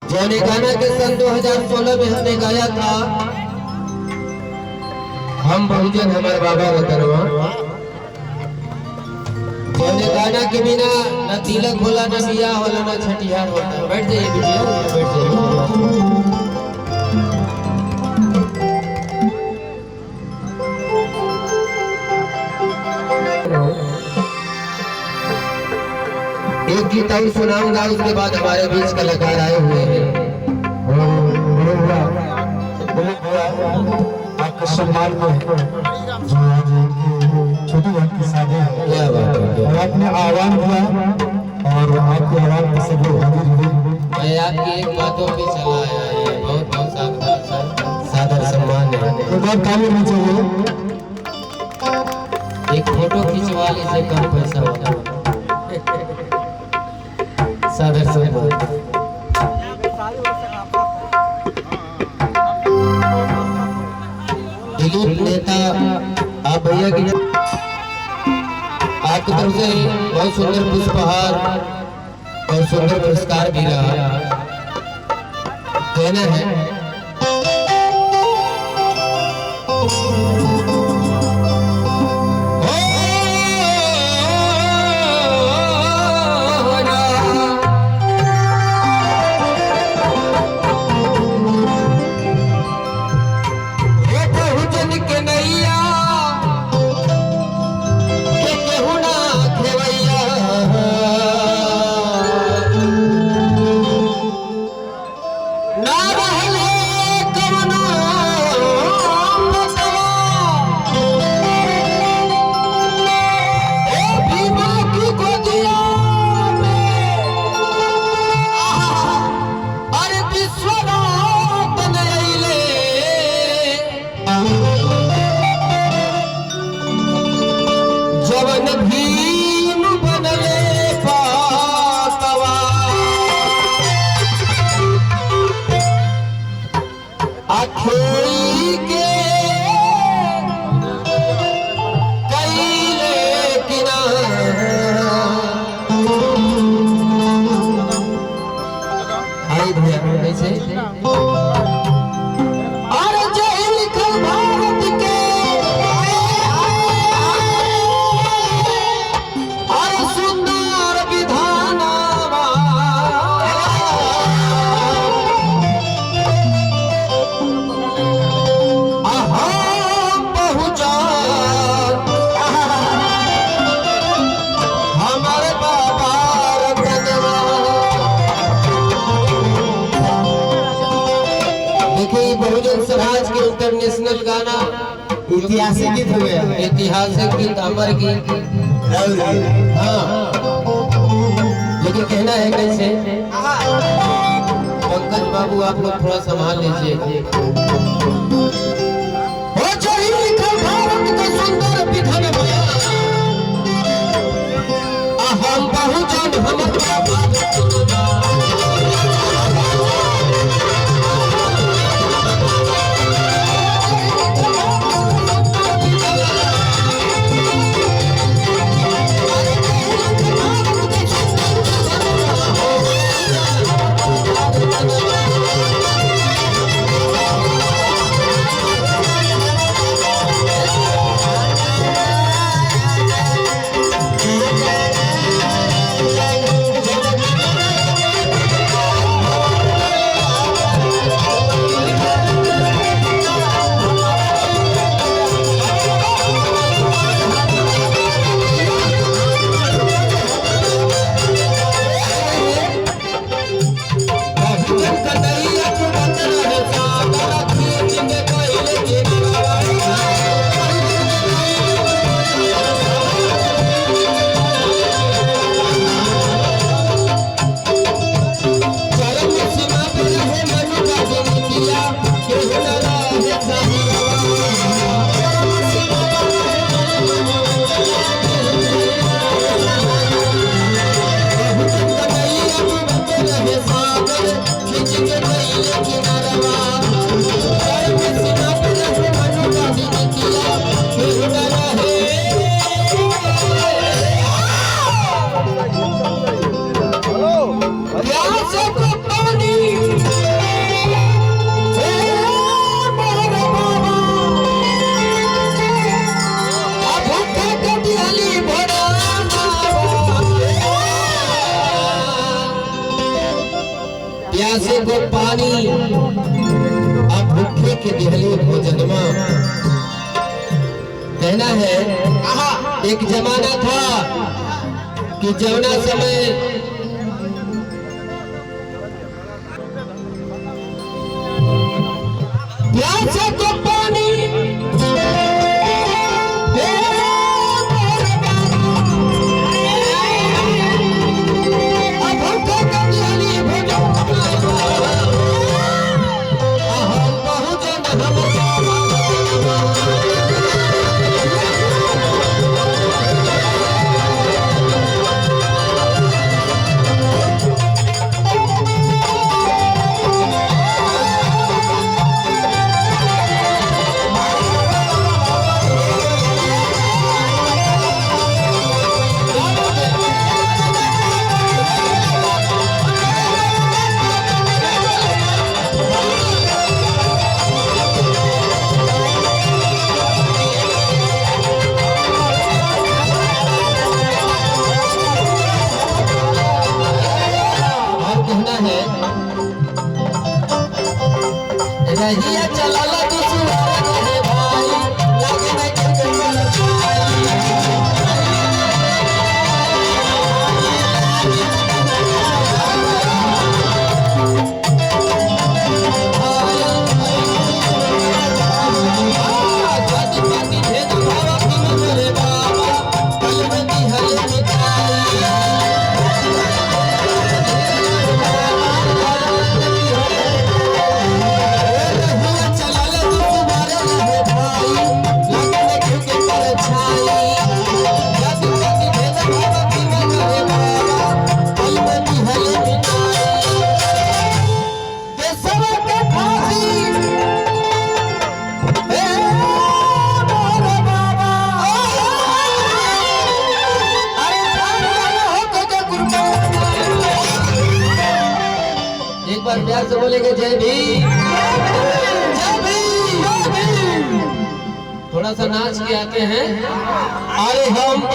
जौने गाना के सन 2016 में हमने गाया था, हम बहुजन हमारे बाबा रतनवा। जौने गाना के बिना न तिलक होला, न बियाह होला, न छठिहार होता। बैठ जाइए बिटिया, बैठ जाइए। एक गीत और सुनाऊंगा, उसके बाद हमारे बीच कलाकार आए हुए हैं। आपके सम्मान में जो आज छोटी बहन की शादी है, और आपने आह्वान किया और आपके आह्वान पर सब लोग हाजिर हुए। मैं आपकी एक बातों पे चला आया, ये बहुत बहुत सादर सम्मान है। एक बार ताली में चाहिए। एक फोटो खिंचवाने से कम पैसा होता है। सादर सम्मान। दिलीप नेता, आप भैया की आपकी तरफ से बहुत सुंदर पुष्पहार और सुंदर पुरस्कार भी रहा। कहना है बहुजन समाज के इंटरनेशनल गाना, ऐतिहासिक गीत हो गया। ऐतिहासिक गीत, अमर गीत। हाँ, लेकिन कहना है कैसे? पंकज बाबू आप लोग थोड़ा संभाल लीजिए। भारत का सुंदर विधान हम बहुजन हम प्यासे को पानी अब भूखे के दिहली भोजनमा। कहना है एक जमाना था कि जवना समय प्यासे को पानी रहिया चलाला दुसवार रे भाई लागे न के एक बार प्यार से बोलेंगे जय भीम, जय भीम, जय भीम। थोड़ा सा नाच के आते हैं। अरे हम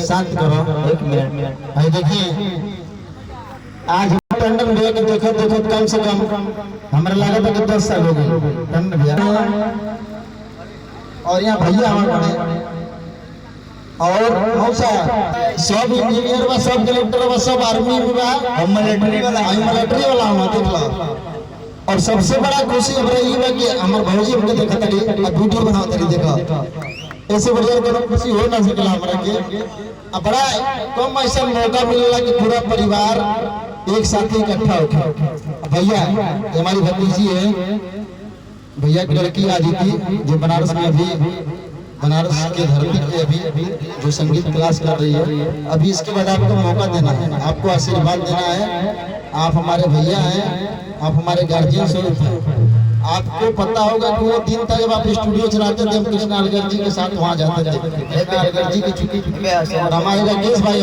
शांत करो एक मिनट। भाई देखिए आज टंडन भैया के देखो कम से कम हमारे लागत है कि 10 साल हो गए टंडन भैया। और यहाँ भैया हमारे बड़े और मौसा सब इंजीनियर बा, सब कलेक्टर बा, सब आर्मी में बा, हम मिलिट्री वाला हम देख लो। और सबसे बड़ा खुशी हमरा ये बा कि हमर भौजी हमके देखा तरी और वीडियो बनाओ तरी देखा। ऐसे बढ़िया कोनो खुशी हो ना सकला हमरा के। अब बड़ा कम ऐसा मौका मिलेला कि पूरा परिवार एक साथ इकट्ठा हो। भैया हमारी भतीजी है, भैया की लड़की आदिति जो बनारस में अभी बनारस के धरती पे अभी जो संगीत क्लास कर रही है। अभी इसके बाद आपको मौका देना है, आपको आशीर्वाद देना है। आप हमारे भैया हैं, आप हमारे गार्जियन स्वरूप हैं। आपको पता होगा कि वो दिन था जब आप स्टूडियो चलाते थे, हम कृष्णा अलगर जी के साथ वहाँ जाते थे। अलगर जी की छुट्टी और हमारे राकेश भाई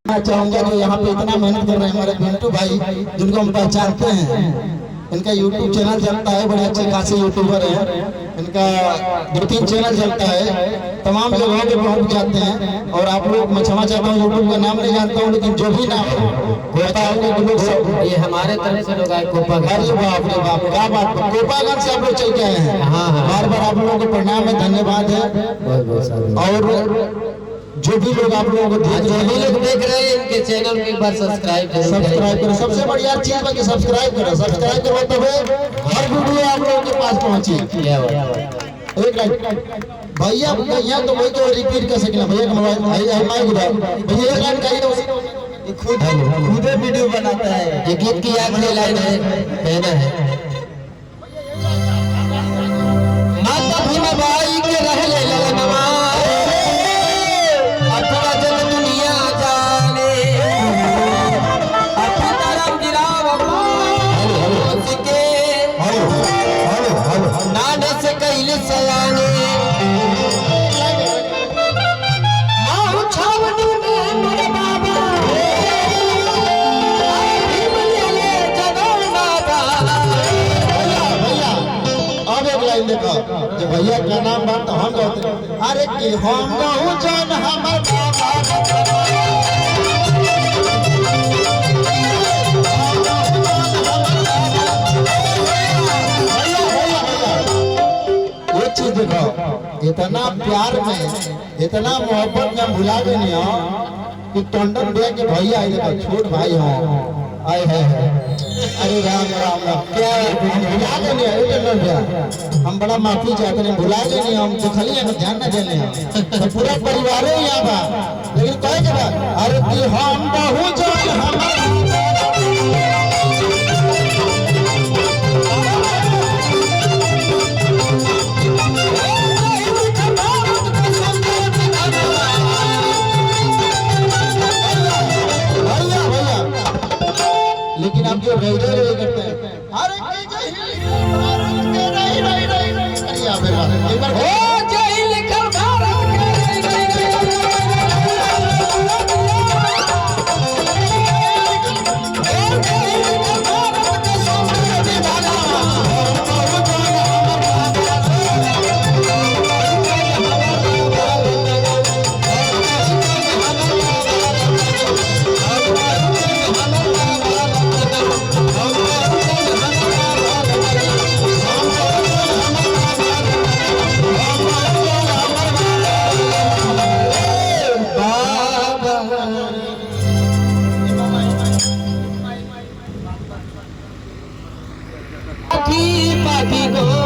मैं चाहूंगा कि यहाँ पे इतना मेहनत कर रहे हैं हमारे पिंटू भाई, जिनको हम पहचानते हैं। इनका यूट्यूब चैनल चलता है, बड़े अच्छे खासे यूट्यूबर हैं, इनका 2-3 चैनल चलता है, तमाम जगहों पे पहुंच जाते हैं। और आप लोग मैं क्षमा चाहता हूँ, यूट्यूब का नाम नहीं जानता हूँ, लेकिन जो भी नाम कोपागंज लोग सब, ये हमारे तरफ से लोग आए कोपागंज। अरे बाप रे बाप, क्या बात है, कोपागंज से आप लोग चल के आए हैं। हाँ, हाँ। बार बार आप लोगों को प्रणाम है, धन्यवाद है। बहुत बहुत सारे और जो भी लोग आप लोगों को देख जो रहे भी हैं, लोग देख रहे हैं इनके चैनल को एक बार सब्सक्राइब सब्सक्राइब करो। सबसे बढ़िया चीज है कि सब्सक्राइब करो, सब्सक्राइब करो तब हर वीडियो आप लोगों के पास पहुंची। एक लाइन भैया भैया तो वही तो रिपीट कर सकना, भैया का मोबाइल माइक उधर, भैया एक लाइन कहिए तो खुद वीडियो बनाता है। ये गीत की याद में लाइन है, कहना है माता भीमा बाई के रह ले ललनवा अथवा जग दुनिया जाने अथवा राम गिराव के नाने से कैले सयाने माँ छावनी में मेरे बाबा भीम ले जगन बाबा। भैया अब एक लाइन देखो, जो भैया का नाम बात तो हम गाते हैं, अरे कि हम कहूँ जन हमर ये चीज देखो, इतना प्यार में, इतना मोहब्बत में भुला गए नहीं हो कि टंडन भैया के भैया आए देखो, छोट भाई हो आए हैं। अरे राम राम राम, क्या हम भुला गए नहीं है टंडन भैया, हम बड़ा माफी चाहते हैं, भुला गए नहीं हम तो खाली हम ध्यान न देने हम तो पूरा परिवार ही यहाँ बा, लेकिन कहे के बा अरे कि हम बहुत जन हम लेकिन आप जो रह करते हैं, अरे जय हिंद भारत के रही अरे आप एक बार ओ जय लिखल भारत पाखी पाखी को